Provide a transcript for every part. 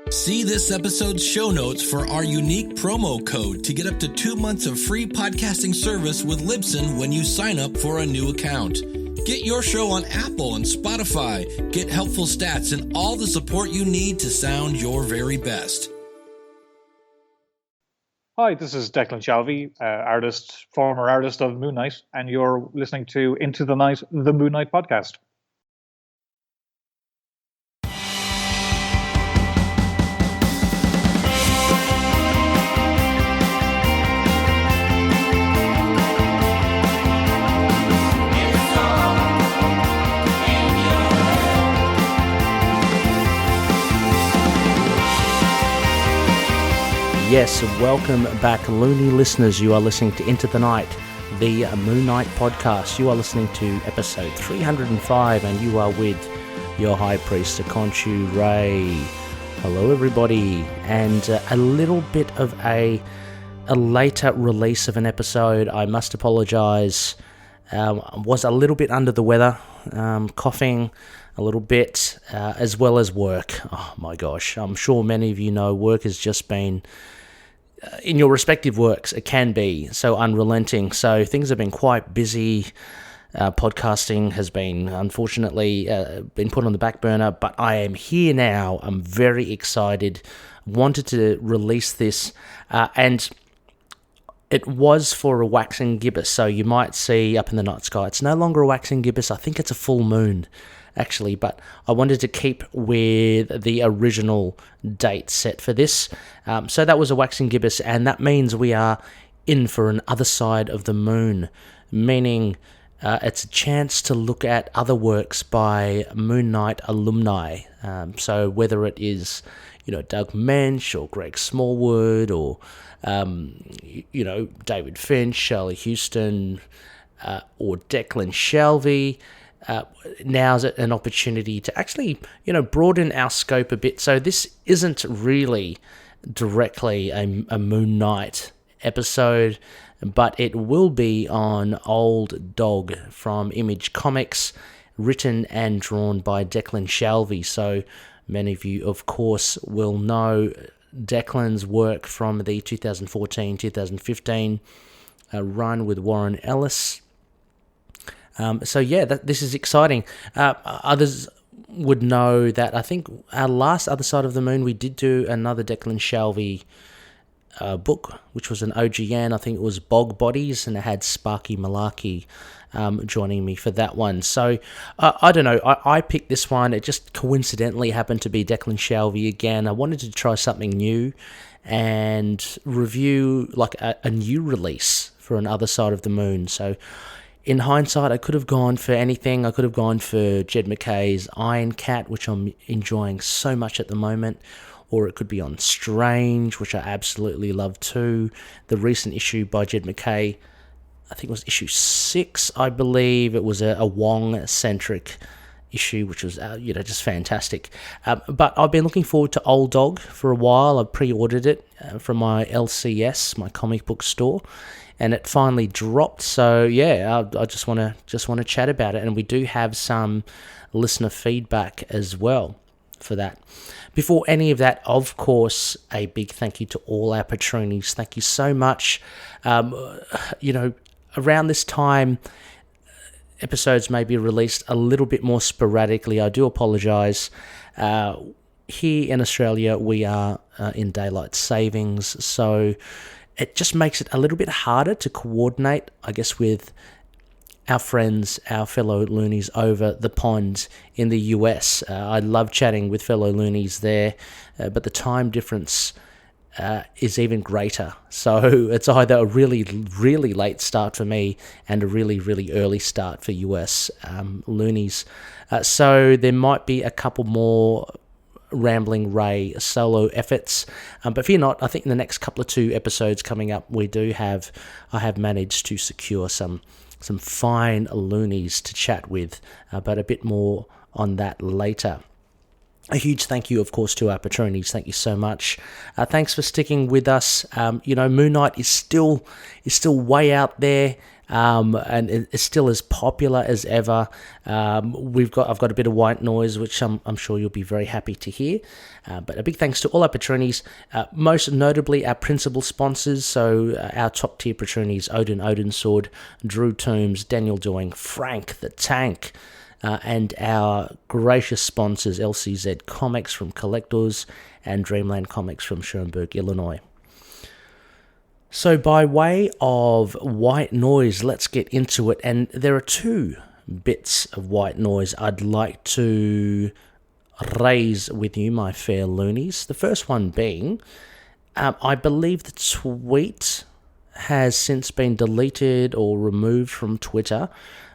See this episode's show notes for our unique promo code to get up to 2 months of free podcasting service with Libsyn when you sign up for a new account. Get your show on Apple and Spotify, get helpful stats, and all the support you need to sound your very best. Hi, this is Declan Shalvey, former artist of Moon Knight, and you're listening to Into the Night, the Moon Knight podcast. Yes, welcome back, loony listeners. You are listening to Into the Night, the Moon Knight podcast. You are listening to episode 305, and you are with your High Priest, Akonchu Ray. Hello, everybody. And a little bit of a later release of an episode. I must apologise. Was a little bit under the weather, coughing a little bit, as well as work. Oh my gosh, I'm sure many of you know work has just been, in your respective works, it can be so unrelenting. So things have been quite busy. Podcasting has been, unfortunately, been put on the back burner, but I am here now. I'm very excited. Wanted to release this, and it was for a waxing gibbous. So you might see up in the night sky, it's no longer a waxing gibbous. I think it's a full moon, actually, but I wanted to keep with the original date set for this. So that was a waxing gibbous, and that means we are in for an other side of the moon, meaning it's a chance to look at other works by Moony Alumni. So whether it is, Doug Mensch or Greg Smallwood or, David Finch, Shirley Houston, or Declan Shalvey, now's an opportunity to actually, broaden our scope a bit. So this isn't really directly a Moon Knight episode, but it will be on Old Dog from Image Comics, written and drawn by Declan Shalvey. So many of you, of course, will know Declan's work from the 2014-2015 run with Warren Ellis. This is exciting. Others would know that I think our last Other Side of the Moon, we did do another Declan Shalvey book, which was an OGN. I think it was Bog Bodies, and it had Sparky Malarkey joining me for that one. So I don't know. I picked this one. It just coincidentally happened to be Declan Shalvey again. I wanted to try something new and review like a new release for an Other Side of the Moon. So in hindsight, I could have gone for anything. I could have gone for Jed MacKay's Iron Cat, which I'm enjoying so much at the moment, or it could be on Strange, which I absolutely love too. The recent issue by Jed MacKay, I think it was issue 6, I believe. It was a Wong-centric issue, which was, just fantastic. But I've been looking forward to Old Dog for a while. I pre-ordered it from my LCS, my comic book store, and it finally dropped. So yeah, I just want to chat about it, and we do have some listener feedback as well for that. Before any of that, of course, a big thank you to all our patronies. Thank you so much. Around this time, episodes may be released a little bit more sporadically. I do apologise. Here in Australia, we are in daylight savings, so it just makes it a little bit harder to coordinate, I guess, with our friends, our fellow loonies over the pond in the US. I love chatting with fellow loonies there, but the time difference is even greater. So it's either a really, really late start for me and a really, really early start for US loonies. So there might be a couple more Rambling Ray solo efforts, but fear not. I think in the next couple of 2 episodes coming up, I have managed to secure some fine loonies to chat with, but a bit more on that later. A huge thank you, of course, to our patronies. Thank you so much. Thanks for sticking with us. Moon Knight is still way out there. and it's still as popular as ever. I've got a bit of white noise, which I'm sure you'll be very happy to hear. But a big thanks to all our patronies, most notably our principal sponsors. So our top tier patronies: Odin Sword, Drew Toombs, Daniel Doing, Frank the Tank, and our gracious sponsors LCZ Comics from Collectors and Dreamland Comics from Schoenberg, Illinois. So by way of white noise, let's get into it. And there are two bits of white noise I'd like to raise with you, my fair loonies. The first one being, I believe the tweet has since been deleted or removed from Twitter,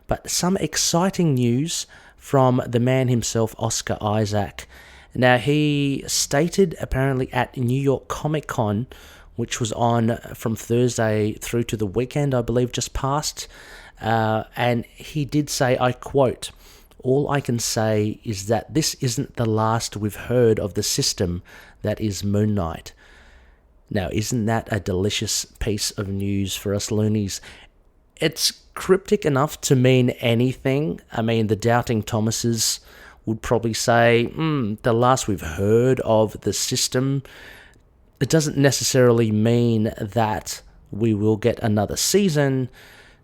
but some exciting news from the man himself, Oscar Isaac. Now, he stated apparently at New York Comic Con, which was on from Thursday through to the weekend, I believe, just passed. And he did say, I quote, "All I can say is that this isn't the last we've heard of the system that is Moon Knight." Now, isn't that a delicious piece of news for us loonies? It's cryptic enough to mean anything. I mean, the doubting Thomases would probably say, the last we've heard of the system. It doesn't necessarily mean that we will get another season.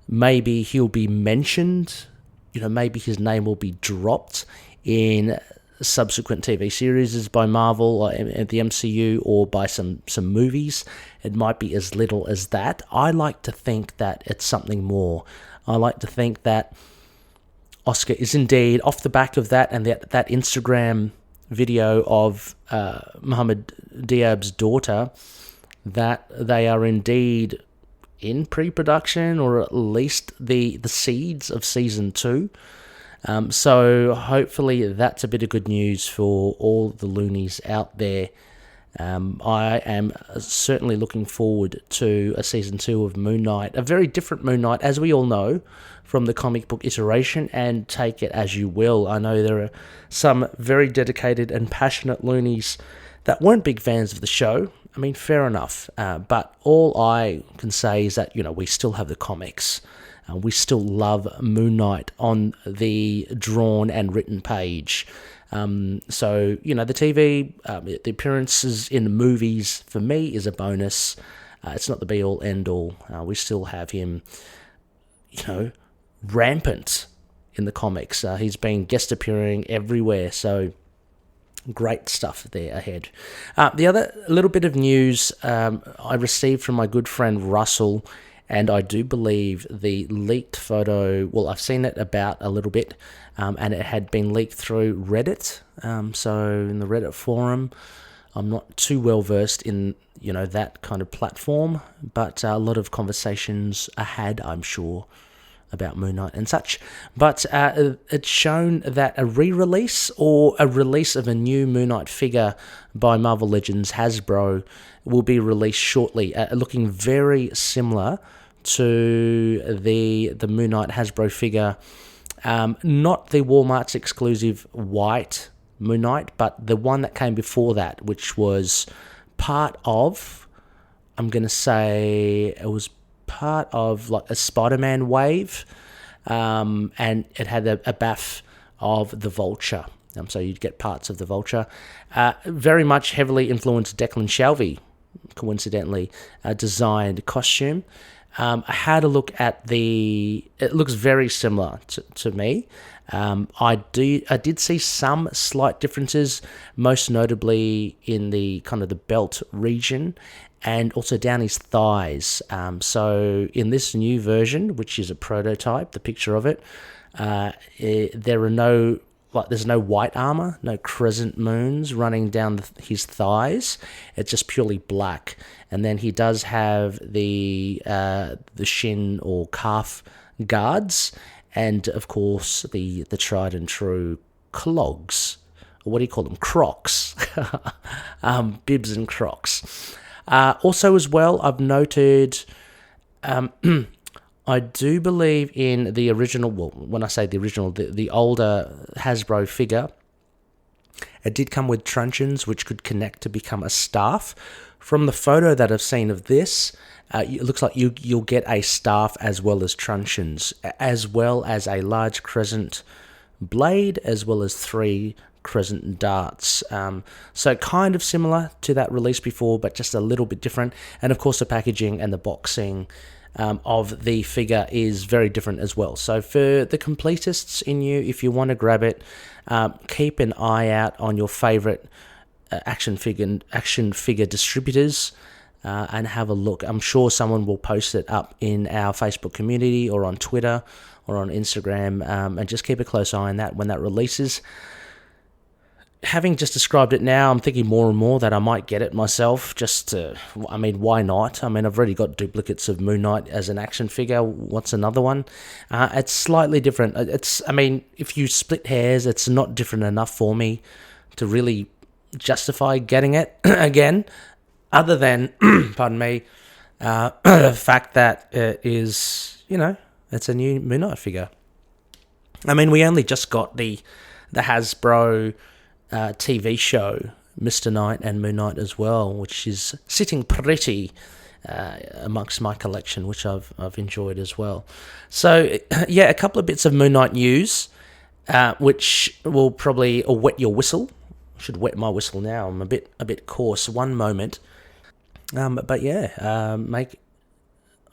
Maybe he'll be mentioned. Maybe his name will be dropped in subsequent TV series by Marvel or the MCU or by some movies. It might be as little as that. I like to think that it's something more. I like to think that Oscar is indeed off the back of that, and that Instagram video of Muhammad Diab's daughter, that they are indeed in pre-production, or at least the seeds of season 2. So hopefully that's a bit of good news for all the loonies out there. I am certainly looking forward to a season 2 of Moon Knight, a very different Moon Knight, as we all know, from the comic book iteration, and take it as you will. I know there are some very dedicated and passionate loonies that weren't big fans of the show. I mean, fair enough. But all I can say is that, we still have the comics. We still love Moon Knight on the drawn and written page. So, the TV, the appearances in the movies, for me, is a bonus. It's not the be-all, end-all. We still have him, rampant in the comics. He's been guest appearing everywhere, so great stuff there ahead. The other little bit of news I received from my good friend Russell, and I do believe the leaked photo, well, I've seen it about a little bit, and it had been leaked through Reddit. So in the Reddit forum, I'm not too well versed in, that kind of platform, but a lot of conversations are had, I'm sure, about Moon Knight and such. But it's shown that a re-release or a release of a new Moon Knight figure by Marvel Legends Hasbro will be released shortly, looking very similar to the Moon Knight Hasbro figure. Not the Walmart's exclusive white Moon Knight, but the one that came before that, which was part of, I'm going to say, it was part of like a Spider-Man wave, and it had a baff of the Vulture. So you'd get parts of the Vulture. Very much heavily influenced Declan Shalvey, coincidentally, designed costume. I had a look at it looks very similar to me. I did see some slight differences, most notably in the kind of the belt region, and also down his thighs. So in this new version, which is a prototype, the picture of it, there are there's no white armor, no crescent moons running down his thighs. It's just purely black. And then he does have the shin or calf guards, and of course the tried and true clogs. What do you call them? Crocs. Bibs and Crocs. Also as well, I've noted, I do believe in the original, well, when I say the original, the older Hasbro figure It did come with truncheons, which could connect to become a staff. From the photo that I've seen of this, it looks like you'll get a staff as well as truncheons, as well as a large crescent blade, as well as 3 crescent darts. So kind of similar to that release before, but just a little bit different. And of course, the packaging and the boxing of the figure is very different as well. So for the completists in you, if you want to grab it, keep an eye out on your favorite action figure distributors and have a look. I'm sure someone will post it up in our Facebook community or on Twitter or on Instagram, and just keep a close eye on that when that releases. Having just described it now, I'm thinking more and more that I might get it myself, why not? I mean, I've already got duplicates of Moon Knight as an action figure. What's another one? It's slightly different. If you split hairs, it's not different enough for me to really justify getting it again, other than, pardon me, the fact that it is, it's a new Moon Knight figure. I mean, we only just got the Hasbro TV show, Mr. Knight and Moon Knight as well, which is sitting pretty amongst my collection, which I've enjoyed as well. So, a couple of bits of Moon Knight news, which will probably wet your whistle. I should wet my whistle now. I'm a bit coarse. One moment. Make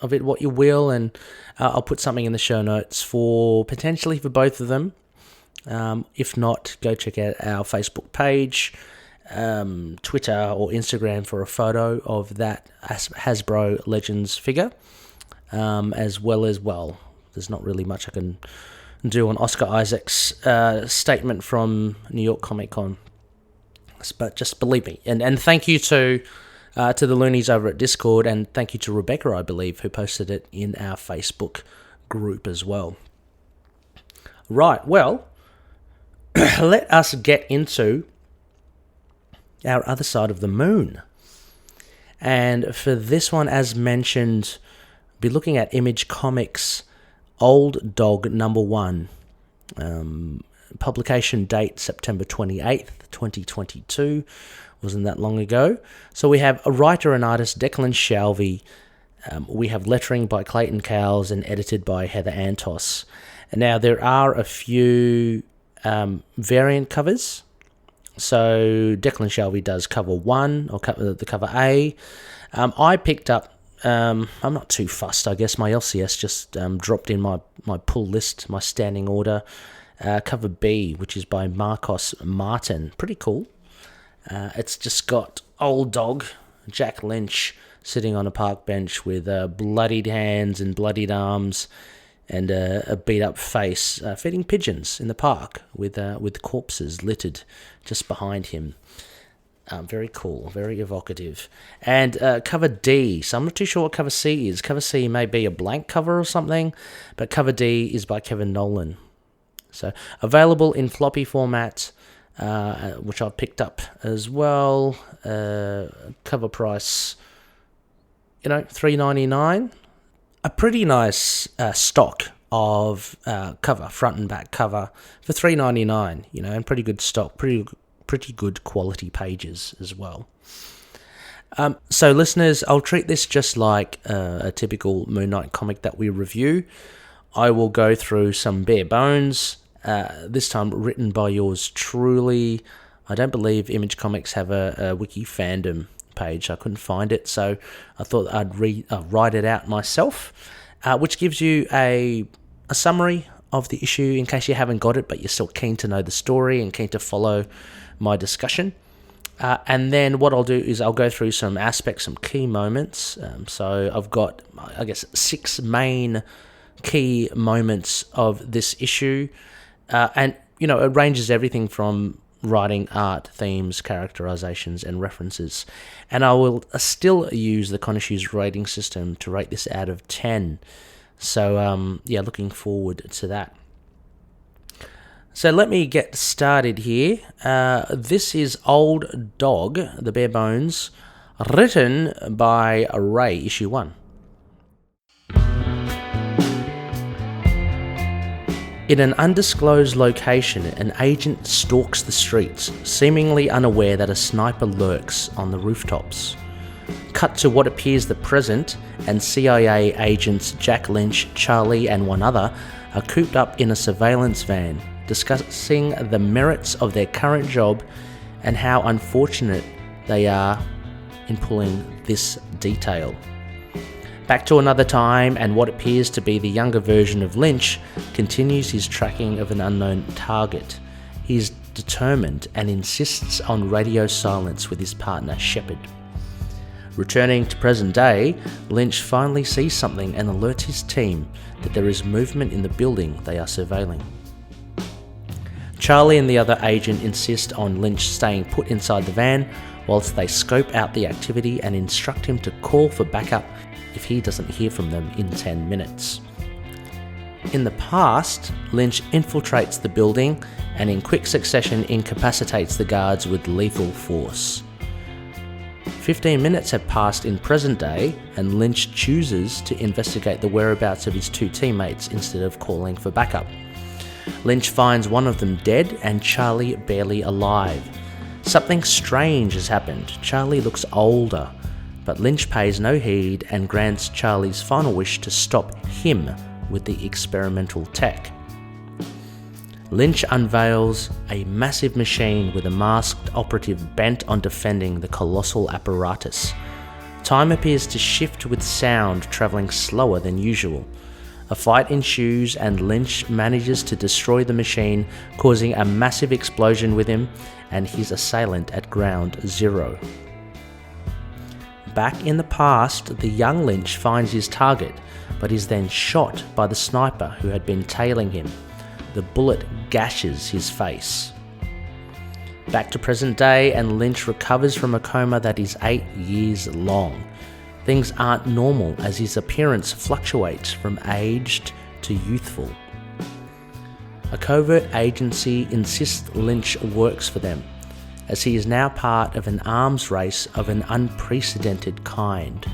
of it what you will, and I'll put something in the show notes potentially for both of them. If not, go check out our Facebook page, Twitter or Instagram for a photo of that Hasbro Legends figure, as well as, there's not really much I can do on Oscar Isaac's statement from New York Comic Con, but just believe me. And thank you to the loonies over at Discord, and thank you to Rebecca, I believe, who posted it in our Facebook group as well. Right, well, let us get into our other side of the moon. And for this one, as mentioned, be looking at Image Comics Old Dog #1. Publication date September 28th, 2022. Wasn't that long ago. So we have a writer and artist, Declan Shalvey. We have lettering by Clayton Cowles and edited by Heather Antos. And now there are a few variant covers. So Declan Shalvey does cover 1, or the cover A. I picked up, I'm not too fussed, I guess. My LCS just dropped in my pull list, my standing order. Cover B, which is by Martín. Pretty cool. It's just got old dog Jack Lynch sitting on a park bench with bloodied hands and bloodied arms and a beat-up face, feeding pigeons in the park with corpses littered just behind him. Very cool, very evocative. And cover D, so I'm not too sure what cover C is. Cover C may be a blank cover or something, but cover D is by Kevin Nowlan. So available in floppy format, which I picked up as well. Cover price, $3.99. A pretty nice stock of cover, front and back cover for $3.99. And pretty good stock, pretty good quality pages as well. So listeners, I'll treat this just like a typical Moon Knight comic that we review. I will go through some bare bones. This time written by yours truly. I don't believe Image Comics have a wiki fandom page. I couldn't find it, so I thought I'd write it out myself, which gives you a summary of the issue in case you haven't got it, but you're still keen to know the story and keen to follow my discussion. And then what I'll do is I'll go through some aspects, some key moments. So I've got, 6 main key moments of this issue. And, it ranges everything from writing, art, themes, characterizations, and references. And I will still use the Konishi's rating system to rate this out of 10. So, looking forward to that. So let me get started here. This is Old Dog, the Bare Bones, written by Ray, issue 1. In an undisclosed location, an agent stalks the streets, seemingly unaware that a sniper lurks on the rooftops. Cut to what appears the present, and CIA agents Jack Lynch, Charlie and one other are cooped up in a surveillance van, discussing the merits of their current job and how unfortunate they are in pulling this detail. Back to another time, and what appears to be the younger version of Lynch continues his tracking of an unknown target. He's determined and insists on radio silence with his partner Shepard. Returning to present day, Lynch finally sees something and alerts his team that there is movement in the building they are surveilling. Charlie and the other agent insist on Lynch staying put inside the van whilst they scope out the activity and instruct him to call for backup if he doesn't hear from them in 10 minutes. In the past, Lynch infiltrates the building and in quick succession incapacitates the guards with lethal force. 15 minutes have passed in present day, and Lynch chooses to investigate the whereabouts of his two teammates instead of calling for backup. Lynch finds one of them dead and Charlie barely alive. Something strange has happened. Charlie looks older, but Lynch pays no heed and grants Charlie's final wish to stop him with the experimental tech. Lynch unveils a massive machine with a masked operative bent on defending the colossal apparatus. Time appears to shift with sound travelling slower than usual. A fight ensues and Lynch manages to destroy the machine, causing a massive explosion with him and his assailant at ground zero. Back in the past, the young Lynch finds his target, but is then shot by the sniper who had been tailing him. The bullet gashes his face. Back to present day, and Lynch recovers from a coma that is 8 years long. Things aren't normal as his appearance fluctuates from aged to youthful. A covert agency insists Lynch works for them, as he is now part of an arms race of an unprecedented kind.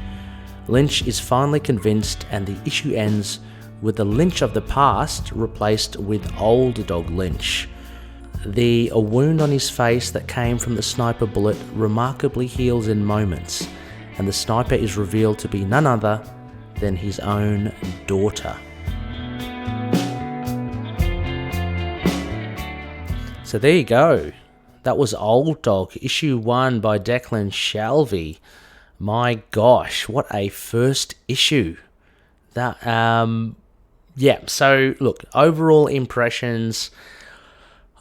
Lynch is finally convinced, and the issue ends with the Lynch of the past replaced with old dog Lynch. The wound on his face that came from the sniper bullet remarkably heals in moments, and the sniper is revealed to be none other than his own daughter. So there you go. That was Old Dog, issue 1 by Declan Shalvey. My gosh, what a first issue. So look, overall impressions,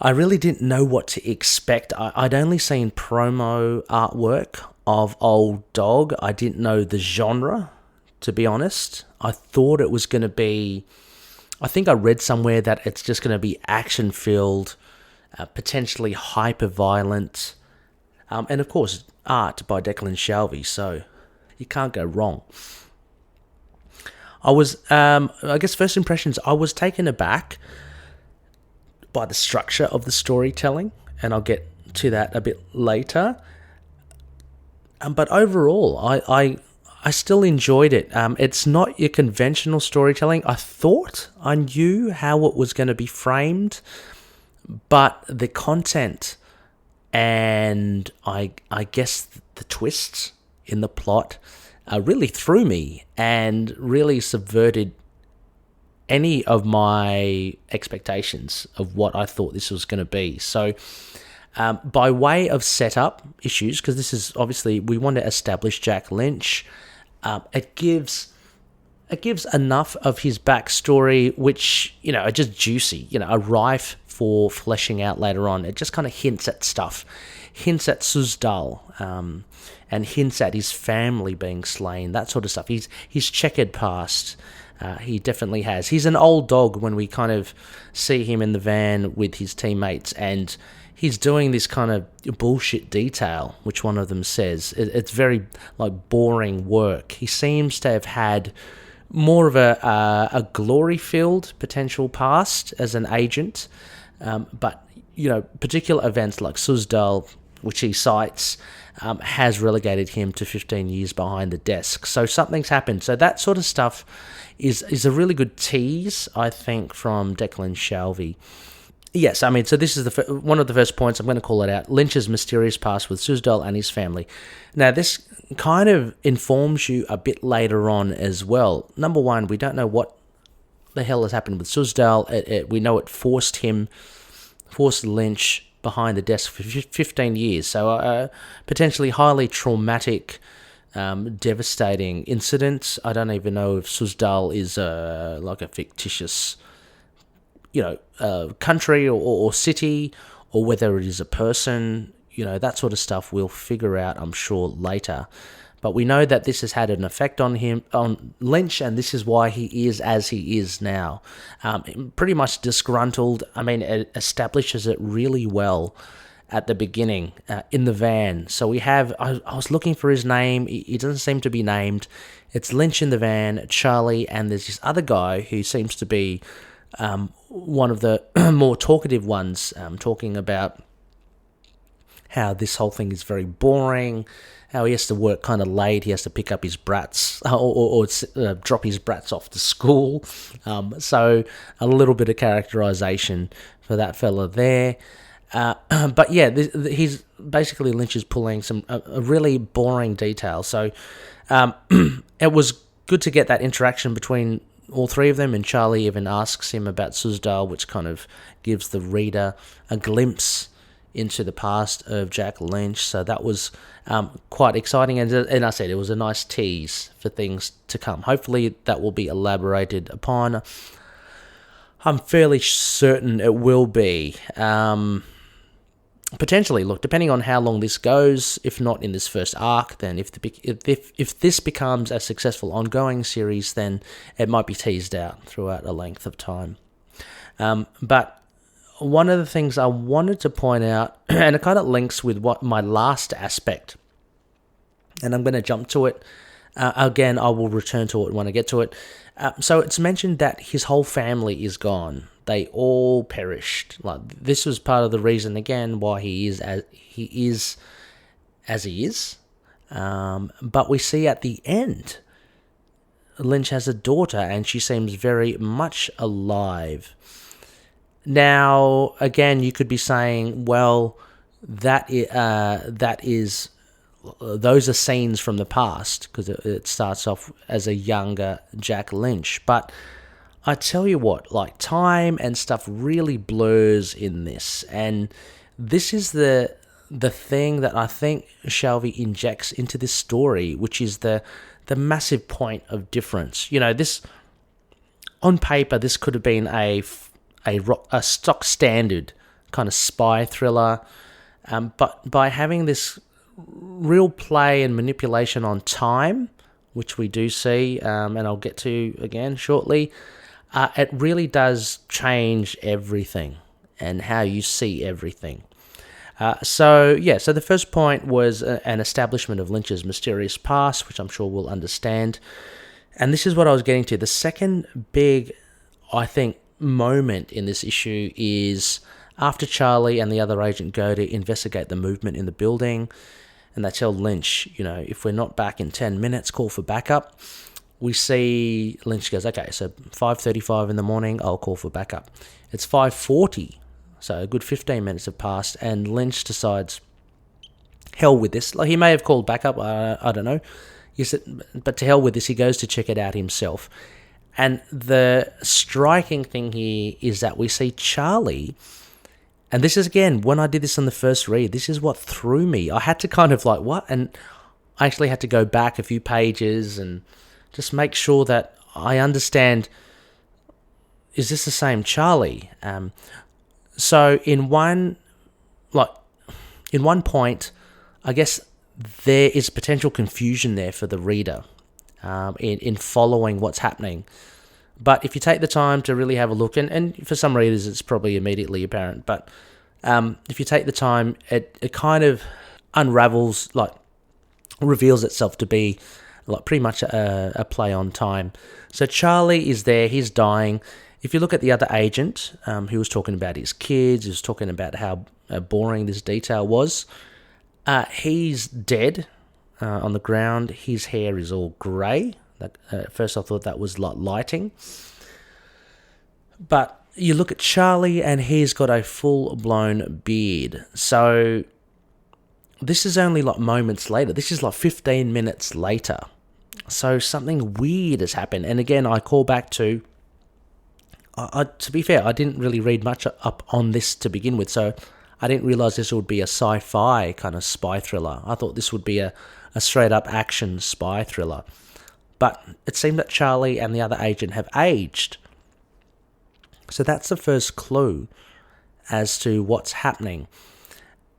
I really didn't know what to expect. I'd only seen promo artwork of Old Dog. I didn't know the genre, to be honest. I thought it was going to be, I think I read somewhere that it's just going to be action-filled, potentially hyper-violent, and of course, art by Declan Shalvey, so you can't go wrong. I was, I guess first impressions, I was taken aback by the structure of the storytelling, and I'll get to that a bit later. But overall, I still enjoyed it. It's not your conventional storytelling. I thought I knew how it was going to be framed, but the content and I guess the twists in the plot really threw me and really subverted any of my expectations of what I thought this was going to be. So by way of setup issues, because this is obviously, we want to establish Jack Lynch, it gives enough of his backstory, which, are just juicy, are rife for fleshing out later on. It just kind of hints at stuff, hints at Suzdal, and hints at his family being slain, that sort of stuff. He's checkered past. He definitely has. He's an old dog when we kind of see him in the van with his teammates, and he's doing this kind of bullshit detail, which one of them says. It's very boring work. He seems to have had more of a glory-filled potential past as an agent, but particular events like Suzdal which he cites, has relegated him to 15 years behind the desk. So something's happened. So that sort of stuff is a really good tease, I think, from Declan Shalvey. Yes, I mean, so this is one of the first points. I'm going to call it out. Lynch's mysterious past with Suzdal and his family. Now, this kind of informs you a bit later on as well. Number one, we don't know what the hell has happened with Suzdal. We know it forced Lynch behind the desk for 15 years. So potentially highly traumatic, devastating incident. I don't even know if Suzdal is like a fictitious country or city, or whether it is a person, that sort of stuff we'll figure out, I'm sure, later. But we know that this has had an effect on Lynch, and this is why he is as he is now. Pretty much disgruntled. I mean, it establishes it really well at the beginning in the van. So we have, I was looking for his name. He doesn't seem to be named. It's Lynch in the van, Charlie, and there's this other guy who seems to be one of the more talkative ones, talking about how this whole thing is very boring, how he has to work kind of late, he has to pick up his brats or drop his brats off to school. So a little bit of characterization for that fella there. But yeah, he's basically, Lynch is pulling a really boring detail. So it was good to get that interaction between all three of them, and Charlie even asks him about Suzdal, which kind of gives the reader a glimpse into the past of Jack Lynch. So that was quite exciting, and I said it was a nice tease for things to come. Hopefully that will be elaborated upon. I'm fairly certain it will be. Potentially, look, depending on how long this goes, if not in this first arc, then if this becomes a successful ongoing series, then it might be teased out throughout a length of time. But one of the things I wanted to point out, and it kind of links with what my last aspect, and I'm going to jump to it. Again, I will return to it when I get to it. So it's mentioned that his whole family is gone. They all perished. Like, this was part of the reason, again, why he is as he is. But we see at the end, Lynch has a daughter, and she seems very much alive. Now, again, you could be saying, well, that is those are scenes from the past, because it starts off as a younger Jack Lynch. But I tell you what, like, time and stuff really blurs in this, and this is the thing that I think Shalvey injects into this story, which is the massive point of difference. This, on paper, this could have been a stock standard kind of spy thriller, but by having this real play and manipulation on time, which we do see, and I'll get to again shortly, it really does change everything and how you see everything. So the first point was an establishment of Lynch's mysterious past, which I'm sure we'll understand. And this is what I was getting to. The second big, I think, moment in this issue is after Charlie and the other agent go to investigate the movement in the building, and they tell Lynch, if we're not back in 10 minutes, call for backup. We see Lynch goes, okay, so 5:35 in the morning, I'll call for backup. It's 5:40, so a good 15 minutes have passed, and Lynch decides, hell with this. Like, he may have called backup, I don't know. But to hell with this, he goes to check it out himself. And the striking thing here is that we see Charlie, and this is, again, when I did this on the first read, this is what threw me. I had to kind of like, what? And I actually had to go back a few pages and just make sure that I understand, is this the same Charlie? So in one point, I guess there is potential confusion there for the reader in following what's happening. But if you take the time to really have a look, and for some readers it's probably immediately apparent, but if you take the time, it kind of unravels, like reveals itself to be like pretty much a play on time. So Charlie is there, he's dying. If you look at the other agent, who was talking about his kids, he was talking about how boring this detail was. He's dead on the ground. His hair is all grey. At first I thought that was like lighting. But you look at Charlie and he's got a full-blown beard. So this is only like moments later. This is like 15 minutes later. So something weird has happened. And again, I call back to... to be fair, I didn't really read much up on this to begin with, so I didn't realise this would be a sci-fi kind of spy thriller. I thought this would be a straight-up action spy thriller. But it seemed that Charlie and the other agent have aged. So that's the first clue as to what's happening.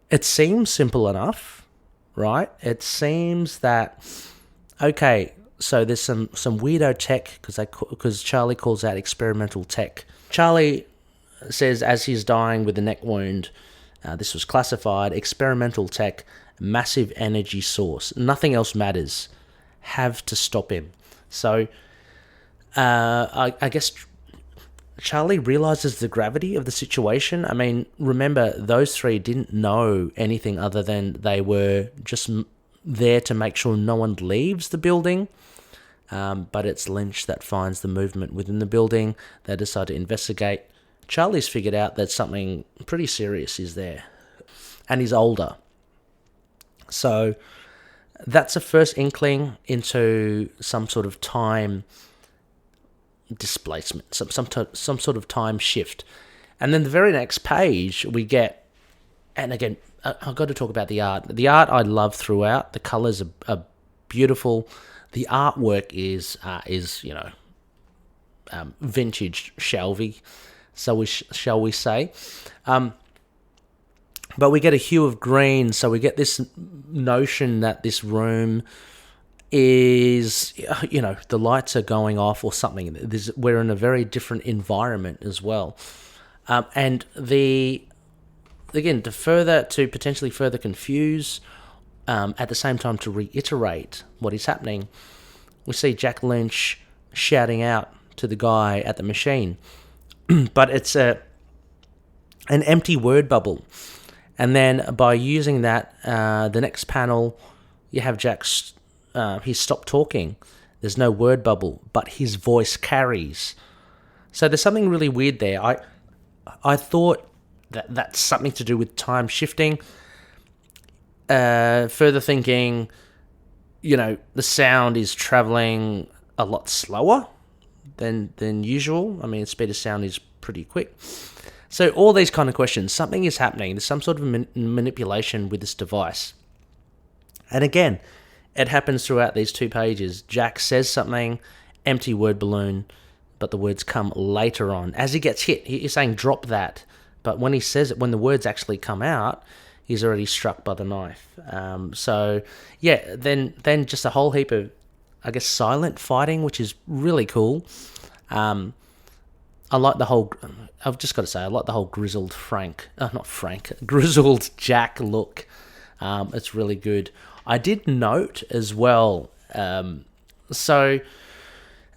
It seems simple enough, right? It seems that, okay, so there's some weirdo tech, because Charlie calls out experimental tech. Charlie says as he's dying with a neck wound, this was classified, experimental tech, massive energy source. Nothing else matters. Have to stop him. So I guess Charlie realizes the gravity of the situation. I mean, remember, those three didn't know anything other than they were just there to make sure no one leaves the building. But it's Lynch that finds the movement within the building. They decide to investigate. Charlie's figured out that something pretty serious is there. And he's older. So that's a first inkling into some sort of time displacement, some sort of time shift. And then the very next page we get, and again, I've got to talk about the art. The art I love throughout. The colours are beautiful. The artwork is vintage Shalvey, shall we say. But we get a hue of green, so we get this notion that this room is, the lights are going off or something. We're in a very different environment as well. And to potentially further confuse, at the same time to reiterate what is happening, we see Jack Lynch shouting out to the guy at the machine. But it's an empty word bubble. And then by using that, the next panel, you have Jack's... he's stopped talking. There's no word bubble, but his voice carries. So there's something really weird there. I thought that's something to do with time shifting. Further thinking, the sound is traveling a lot slower than usual. I mean, speed of sound is pretty quick. So all these kind of questions, something is happening. There's some sort of manipulation with this device. And again, it happens throughout these 2 pages. Jack says something, empty word balloon, but the words come later on. As he gets hit, he's saying, drop that. But when he says it, when the words actually come out, he's already struck by the knife. Then just a whole heap of, I guess, silent fighting, which is really cool. I like the whole grizzled grizzled Jack look. It's really good. I did note as well, so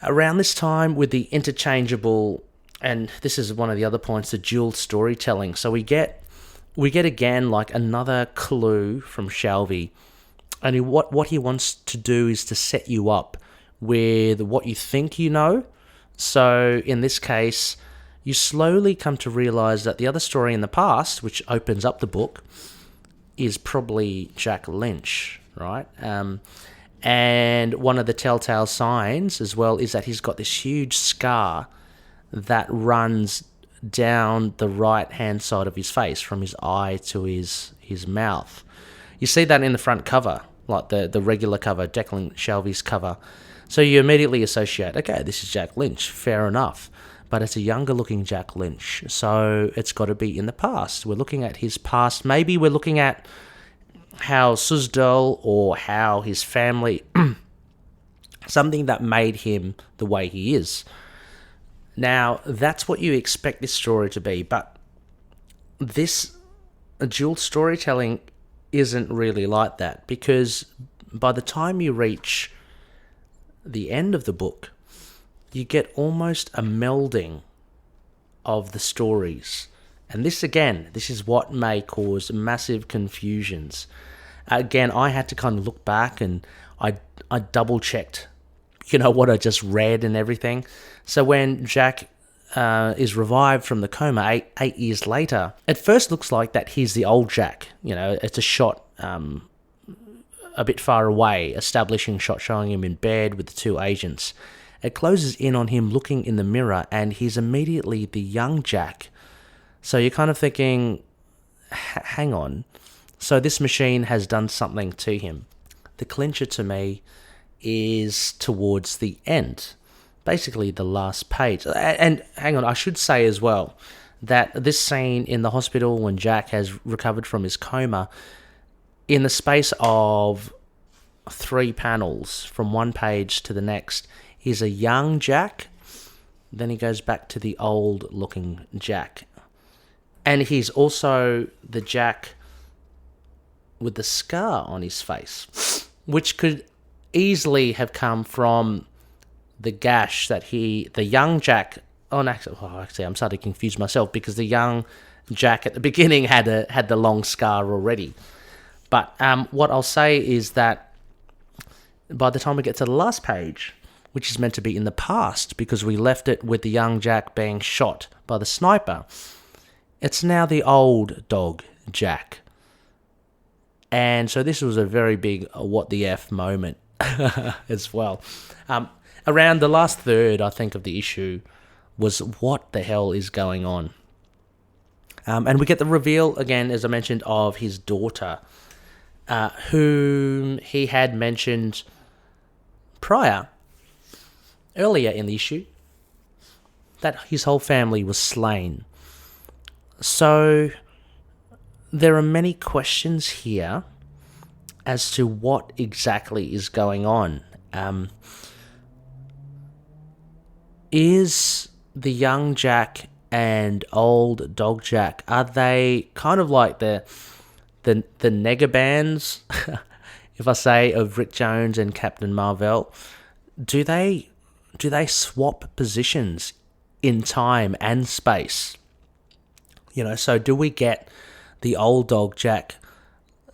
around this time with the interchangeable, and this is one of the other points, the dual storytelling. So we get again like another clue from Shalvey, and what he wants to do is to set you up with what you think you know. So in this case, you slowly come to realise that the other story in the past, which opens up the book, is probably Jack Lynch, right? And one of the telltale signs as well is that he's got this huge scar that runs down the right-hand side of his face, from his eye to his mouth. You see that in the front cover, like the regular cover, Declan Shalvey's cover. So you immediately associate, okay, this is Jack Lynch, fair enough. But it's a younger-looking Jack Lynch, so it's got to be in the past. We're looking at his past. Maybe we're looking at how Suzdal or how his family, something that made him the way he is. Now, that's what you expect this story to be, but this dual storytelling isn't really like that, because by the time you reach the end of the book, you get almost a melding of the stories. And this is what may cause massive confusions. Again, I had to kind of look back and I double-checked, what I just read and everything. So when Jack is revived from the coma 8 years later, it first looks like that he's the old Jack. It's a shot a bit far away, establishing shot showing him in bed with the two agents. It closes in on him looking in the mirror, and he's immediately the young Jack. So you're kind of thinking, hang on. So this machine has done something to him. The clincher to me is towards the end, basically the last page. And hang on, I should say as well that this scene in the hospital when Jack has recovered from his coma, in the space of 3 panels from one page to the next, he's a young Jack, then he goes back to the old looking Jack. And he's also the Jack with the scar on his face, which could easily have come from the gash that the young Jack, actually I'm starting to confuse myself, because the young Jack at the beginning had the long scar already. But what I'll say is that by the time we get to the last page, which is meant to be in the past because we left it with the young Jack being shot by the sniper, it's now the old dog Jack. And so this was a very big what the F moment as well. Around the last third, I think, of the issue was what the hell is going on. And we get the reveal, again, as I mentioned, of his daughter, whom he had mentioned earlier in the issue, that his whole family was slain. So there are many questions here as to what exactly is going on. Is the young Jack and old dog Jack, are they kind of like the nega bands, if I say, of Rick Jones and Captain Marvel? Do they swap positions in time and space? So do we get the old dog Jack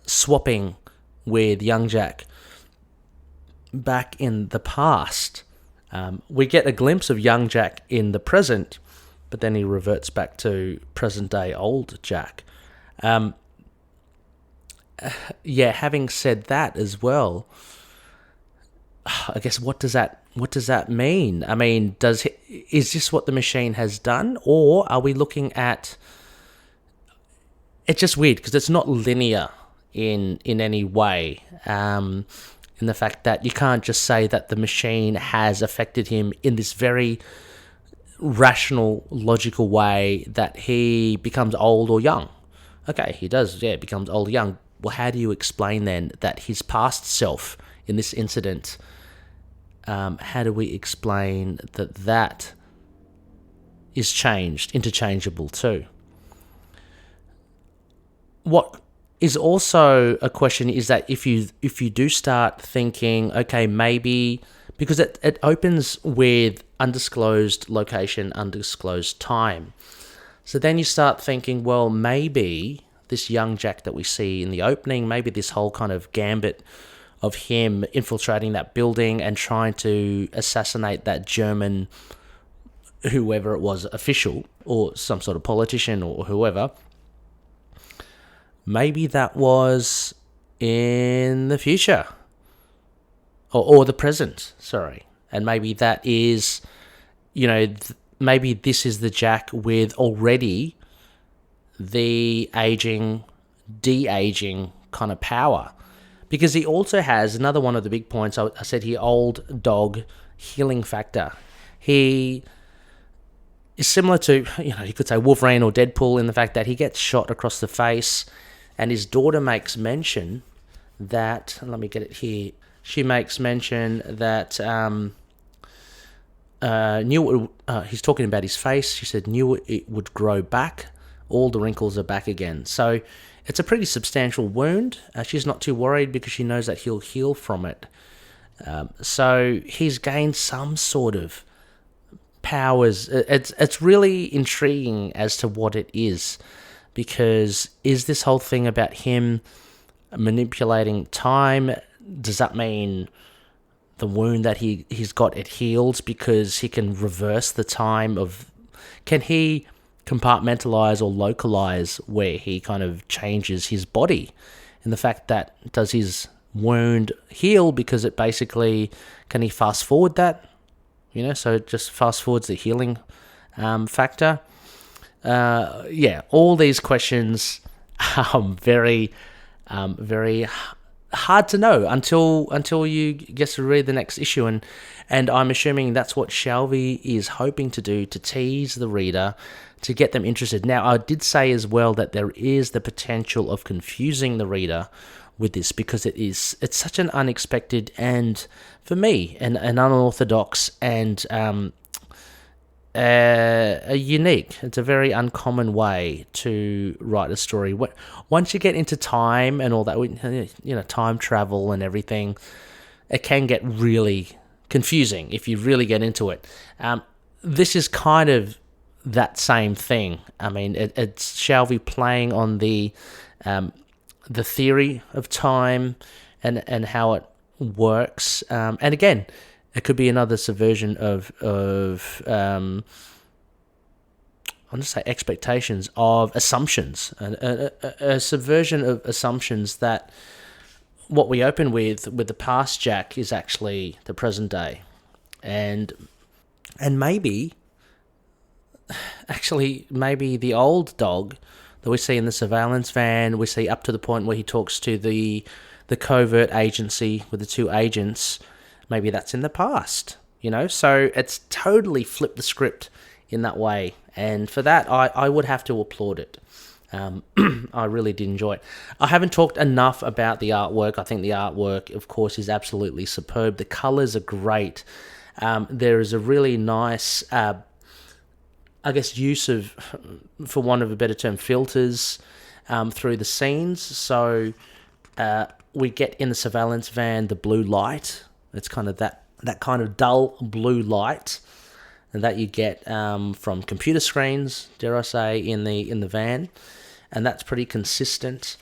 swapping with young Jack back in the past? We get a glimpse of young Jack in the present, but then he reverts back to present-day old Jack. Having said that as well, I guess what does that mean? I mean, is this what the machine has done, or are we looking at? It's just weird because it's not linear in any way. In the fact that you can't just say that the machine has affected him in this very rational, logical way that he becomes old or young. Okay, he does, becomes old or young. Well, how do you explain then that his past self in this incident, how do we explain that is interchangeable too? What is also a question is that if you do start thinking, okay, maybe, because it opens with undisclosed location, undisclosed time. So then you start thinking, well, maybe this young Jack that we see in the opening, maybe this whole kind of gambit of him infiltrating that building and trying to assassinate that German, whoever it was, official or some sort of politician or whoever, maybe that was in the future or the present, sorry. And maybe that is, maybe this is the Jack with already the de-aging kind of power. Because he also has another one of the big points, I said here, old dog healing factor. He is similar to, you could say Wolverine or Deadpool in the fact that he gets shot across the face, and his daughter makes mention that, let me get it here, she makes mention that he's talking about his face. She said, knew it would grow back. All the wrinkles are back again. So it's a pretty substantial wound. She's not too worried because she knows that he'll heal from it. So he's gained some sort of powers. It's really intriguing as to what it is, because is this whole thing about him manipulating time. Does that mean the wound that he's got, it heals because he can reverse the time of... Can he compartmentalize or localize where he kind of changes his body? And the fact that, does his wound heal because it basically... Can he fast forward that? So it just fast forwards the healing factor. All these questions are very, very hard to know until you get to read the next issue, and I'm assuming that's what Shalvey is hoping to do, to tease the reader, to get them interested. Now, I did say as well that there is the potential of confusing the reader with this, because it's such an unexpected and, for me, an unorthodox and a unique. It's a very uncommon way to write a story. Once you get into time and all that, time travel and everything, it can get really confusing if you really get into it. This is kind of that same thing. I mean, it's Shalvey playing on the theory of time and how it works. And again, it could be another subversion of I'll just say expectations, of assumptions, a subversion of assumptions that what we open with the past Jack is actually the present day, and maybe the old dog that we see in the surveillance van, we see up to the point where he talks to the covert agency with the two agents. Maybe that's in the past, So it's totally flipped the script in that way. And for that, I would have to applaud it. I really did enjoy it. I haven't talked enough about the artwork. I think the artwork, of course, is absolutely superb. The colours are great. There is a really nice, use of, for want of a better term, filters through the scenes. So we get in the surveillance van the blue light. It's kind of that kind of dull blue light that you get from computer screens, dare I say, in the van, and that's pretty consistent.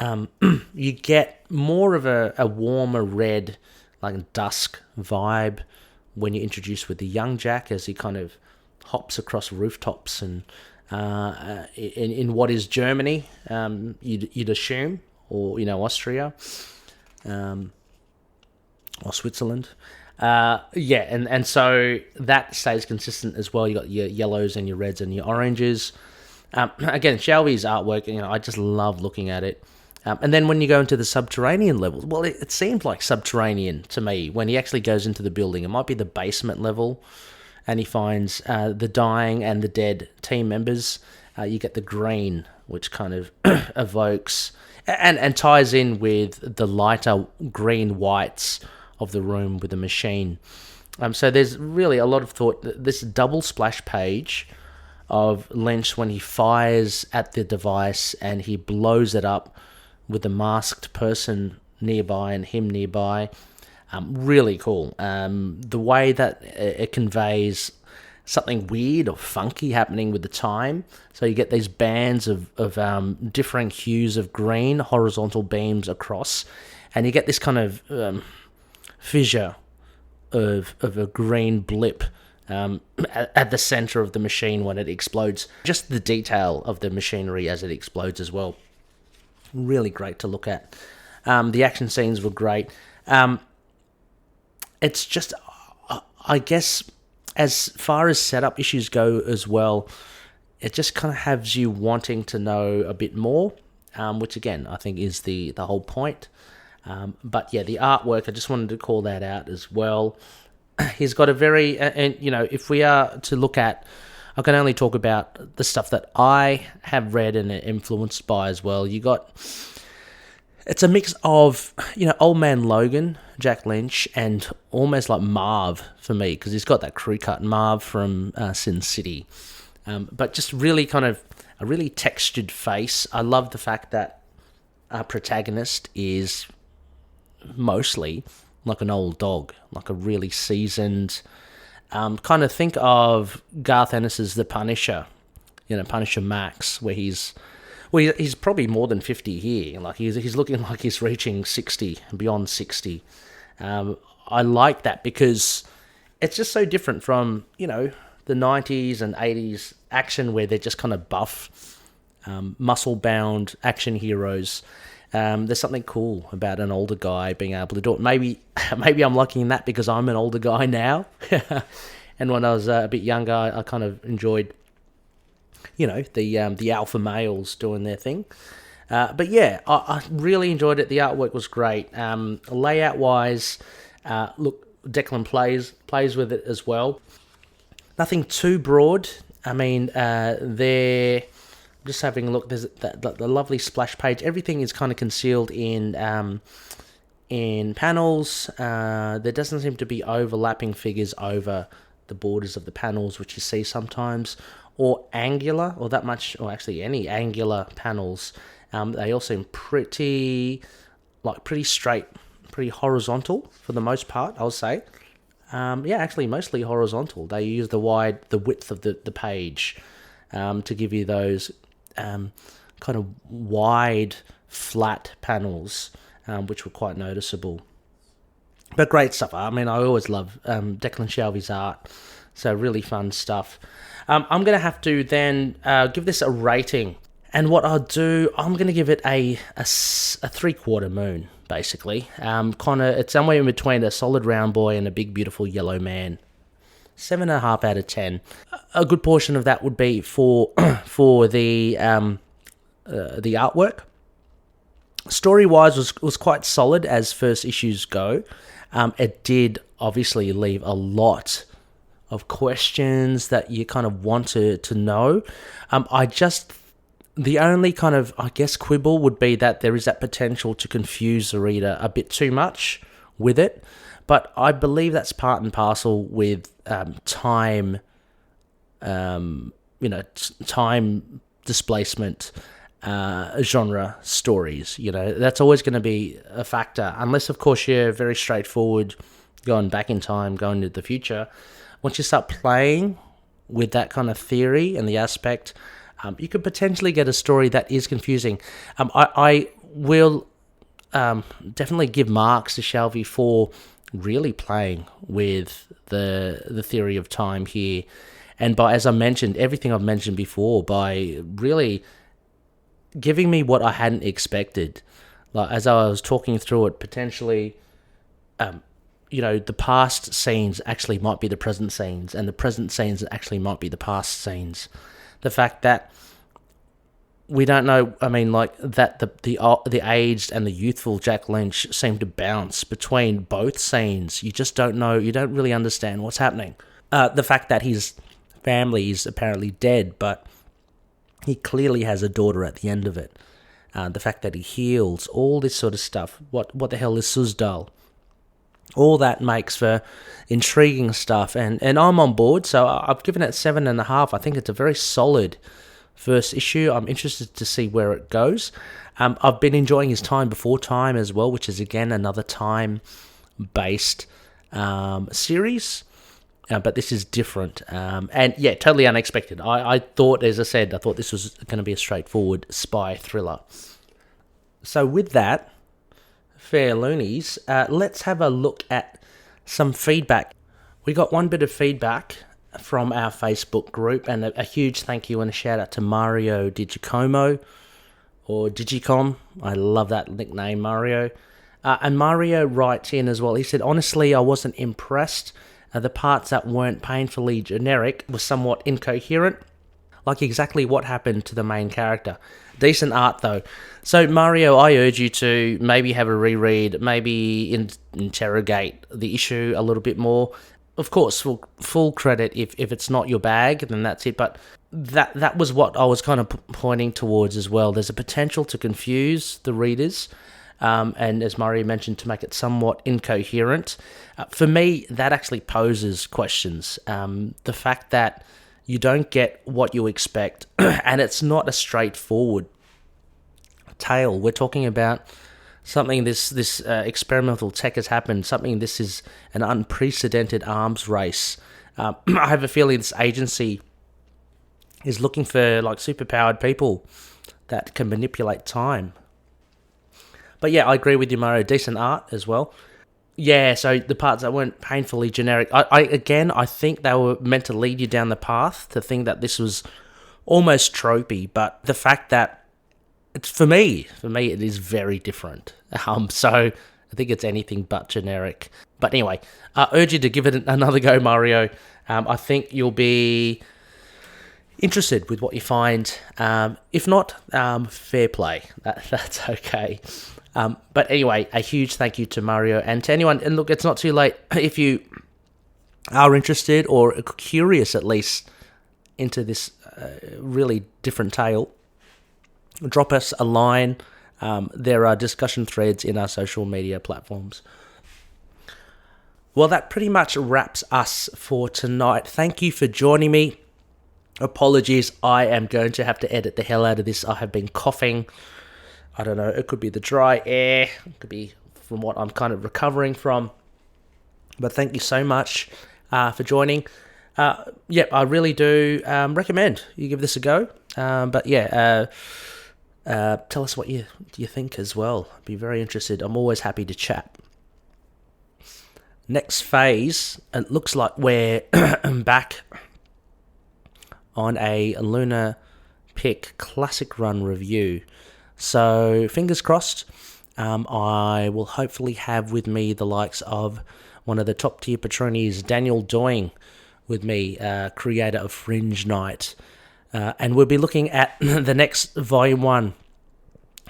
You get more of a warmer red, like dusk vibe when you're introduced with the young Jack as he kind of hops across rooftops and in what is Germany, you'd assume, or Austria. Or Switzerland. And so that stays consistent as well. You got your yellows and your reds and your oranges. Again, Shalvey's artwork, I just love looking at it. And then when you go into the subterranean levels, well, it seems like subterranean to me when he actually goes into the building. It might be the basement level, and he finds the dying and the dead team members. You get the green, which kind of evokes and ties in with the lighter green whites of the room with the machine. So there's really a lot of thought. This double splash page of Lynch when he fires at the device and he blows it up with the masked person nearby and him nearby. Really cool. The way that it conveys something weird or funky happening with the time. So you get these bands of differing hues of green, horizontal beams across, and you get this kind of fissure of a green blip at the center of the machine when it explodes. Just the detail of the machinery as it explodes as well. Really great to look at. The action scenes were great. It's just, I guess, as far as setup issues go as well, it just kind of has you wanting to know a bit more, which again, I think is the whole point. But yeah, the artwork, I just wanted to call that out as well. He's got a very, and if we are to look at, I can only talk about the stuff that I have read and influenced by as well. It's a mix of, Old Man Logan, Jack Lynch, and almost like Marv for me, because he's got that crew cut Marv from Sin City. But just really kind of a really textured face. I love the fact that our protagonist is mostly like an old dog, like a really seasoned, kind of think of Garth Ennis's The Punisher, Punisher Max, where he's Well, he's probably more than 50 here. Like he's looking like he's reaching 60, beyond 60. I like that because it's just so different from, the 90s and 80s action where they're just kind of buff, muscle-bound action heroes. There's something cool about an older guy being able to do it. Maybe I'm lucky in that because I'm an older guy now. And when I was a bit younger, I kind of enjoyed, the alpha males doing their thing. But yeah, I really enjoyed it. The artwork was great. Layout-wise, look, Declan plays with it as well. Nothing too broad. I mean, they're just having a look. There's the lovely splash page. Everything is kind of concealed in panels. There doesn't seem to be overlapping figures over the borders of the panels, which you see sometimes, or angular, or that much, or actually any angular panels. They all seem pretty straight, pretty horizontal for the most part, I'll say. Actually mostly horizontal. They use the width of the page to give you those kind of wide, flat panels, which were quite noticeable. But great stuff. I mean, I always love Declan Shalvey's art, so really fun stuff. I'm going to have to then give this a rating. And what I'll do, I'm going to give it a 3/4 moon, basically. It's somewhere in between a solid round boy and a big, beautiful yellow man. 7.5 out of 10. A good portion of that would be for the artwork. Story-wise was quite solid as first issues go. It did obviously leave a lot of questions that you kind of want to know. The only kind of, I guess, quibble would be that there is that potential to confuse the reader a bit too much with it. But I believe that's part and parcel with time displacement genre stories. That's always going to be a factor. Unless, of course, you're very straightforward, going back in time, going into the future. Once you start playing with that kind of theory and the aspect, you could potentially get a story that is confusing. I will definitely give marks to Shalvey for really playing with the theory of time here, and by, as I mentioned, everything I've mentioned before, by really giving me what I hadn't expected. Like, as I was talking through it, potentially, the past scenes actually might be the present scenes, and the present scenes actually might be the past scenes. The fact that we don't know, that the aged and the youthful Jack Lynch seem to bounce between both scenes. You just don't know, you don't really understand what's happening. The fact that his family is apparently dead, but he clearly has a daughter at the end of it. The fact that he heals, all this sort of stuff. What the hell is Suzdal? All that makes for intriguing stuff, and I'm on board, so I've given it 7.5. I think it's a very solid first issue. I'm interested to see where it goes. I've been enjoying his Time Before Time as well, which is, again, another time-based series, but this is different, and yeah, totally unexpected. I thought, as I said, this was going to be a straightforward spy thriller. So with that, fair loonies, let's have a look at some feedback. We got one bit of feedback from our Facebook group, and a huge thank you and a shout out to Mario Digicomo, or Digicom. I love that nickname, Mario. And Mario writes in as well. He said, honestly, I wasn't impressed. The parts that weren't painfully generic were somewhat incoherent, like exactly what happened to the main character. Decent art, though. So, Mario, I urge you to maybe have a reread, maybe interrogate the issue a little bit more. Of course, full credit, if it's not your bag, then that's it. But that was what I was kind of pointing towards as well. There's a potential to confuse the readers, and as Mario mentioned, to make it somewhat incoherent. For me, that actually poses questions. The fact that you don't get what you expect, and it's not a straightforward tale. We're talking about something, this experimental tech has happened, this is an unprecedented arms race. I have a feeling this agency is looking for, like, superpowered people that can manipulate time. But yeah, I agree with you, Mario. Decent art as well. Yeah, so the parts that weren't painfully generic, I think they were meant to lead you down the path to think that this was almost tropey, but the fact that it's for me, it is very different. So I think it's anything but generic. But anyway, I urge you to give it another go, Mario. I think you'll be interested with what you find. If not, fair play. That's okay. But anyway, a huge thank you to Mario and to anyone. And look, it's not too late. If you are interested or curious at least into this really different tale, drop us a line. There are discussion threads in our social media platforms. Well, that pretty much wraps us for tonight. Thank you for joining me. Apologies, I am going to have to edit the hell out of this. I have been coughing. I don't know, it could be the dry air. It could be from what I'm kind of recovering from. But thank you so much for joining. I really do recommend you give this a go. Tell us what you think as well. I'd be very interested. I'm always happy to chat. Next phase, it looks like we're back on a Lunar Pick Classic Run review. So, fingers crossed, I will hopefully have with me the likes of one of the top tier patronies, Daniel Doing, with me, creator of Fringe Night. And we'll be looking at the next Volume 1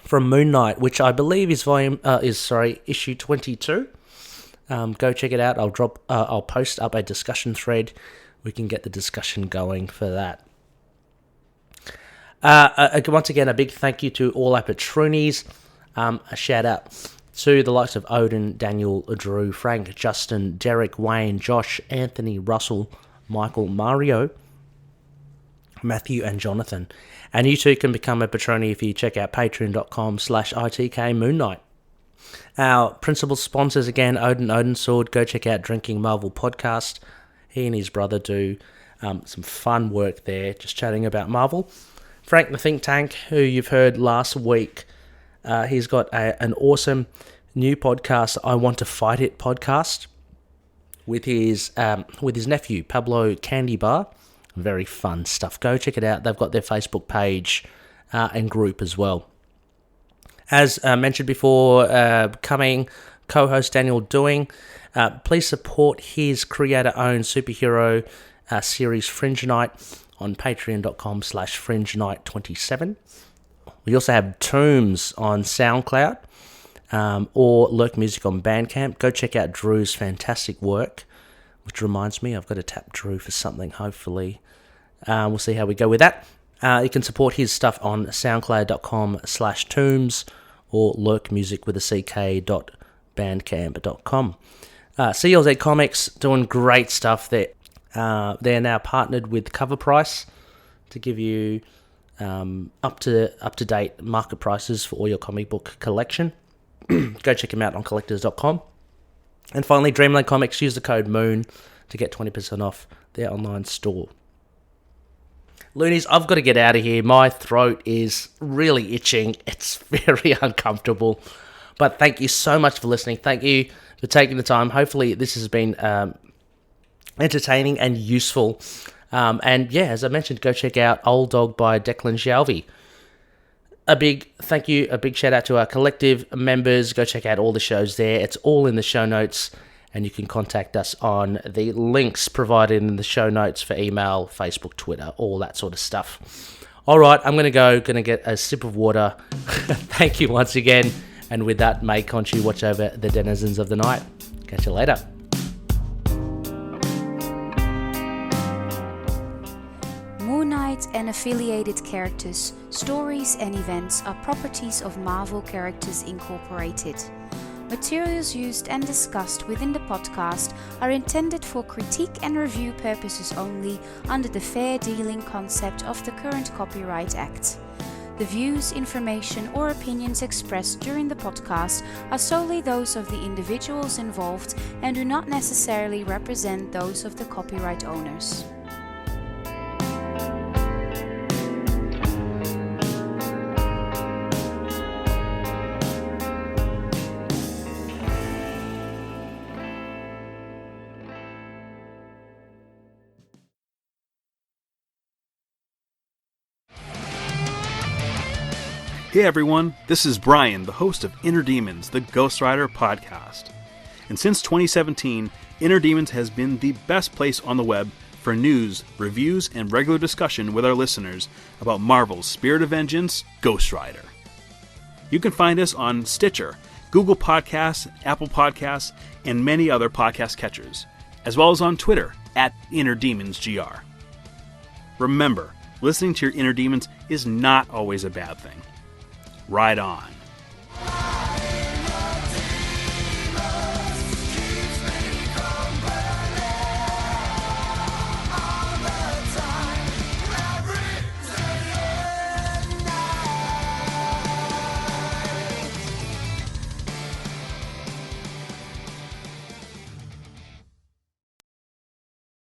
from Moon Knight, which I believe is issue 22. Go check it out. I'll post up a discussion thread. We can get the discussion going for that. Once again, a big thank you to all our patronies. A shout out to the likes of Odin, Daniel, Drew, Frank, Justin, Derek, Wayne, Josh, Anthony, Russell, Michael, Mario, Matthew, and Jonathan. And you too can become a patroni if you check out patreon.com/ITKMoonKnight. Our principal sponsors again, Odin Sword. Go check out Drinking Marvel podcast. He and his brother do some fun work there, just chatting about Marvel. Frank the Think Tank, who you've heard last week, he's got an awesome new podcast, I Want to Fight It podcast, with his nephew, Pablo Candy Bar. Very fun stuff. Go check it out. They've got their Facebook page and group as well. As mentioned before, coming co-host Daniel Doing, please support his creator-owned superhero series Fringe Night on patreon.com/FringeNight27. We also have Tombs on SoundCloud or Lurk Music on Bandcamp. Go check out Drew's fantastic work, which reminds me, I've got to tap Drew for something, hopefully. We'll see how we go with that. You can support his stuff on soundcloud.com/tombs or lurkmusic.bandcamp.com. CLZ Comics doing great stuff there. They're now partnered with Cover Price to give you up to date market prices for all your comic book collection. Go check them out on collectors.com. And finally, Dreamland Comics, use the code MOON to get 20% off their online store. Loonies, I've got to get out of here. My throat is really itching. It's very uncomfortable. But thank you so much for listening. Thank you for taking the time. Hopefully this has been entertaining and useful. And yeah, as I mentioned, go check out Old Dog by Declan Shalvey. A big thank you, a big shout out to our collective members. Go check out all the shows there. It's all in the show notes. And you can contact us on the links provided in the show notes for email, Facebook, Twitter, all that sort of stuff. All right, I'm going to get a sip of water. Thank you once again. And with that, may Conchu watch over the denizens of the night. Catch you later. Moon Knight and affiliated characters, stories and events are properties of Marvel Characters Incorporated. Materials used and discussed within the podcast are intended for critique and review purposes only under the fair dealing concept of the current Copyright Act. The views, information or opinions expressed during the podcast are solely those of the individuals involved and do not necessarily represent those of the copyright owners. Hey everyone, this is Brian, the host of Inner Demons, the Ghost Rider podcast. And since 2017, Inner Demons has been the best place on the web for news, reviews, and regular discussion with our listeners about Marvel's Spirit of Vengeance, Ghost Rider. You can find us on Stitcher, Google Podcasts, Apple Podcasts, and many other podcast catchers, as well as on Twitter at InnerDemonsGR. Remember, listening to your inner demons is not always a bad thing. Ride on.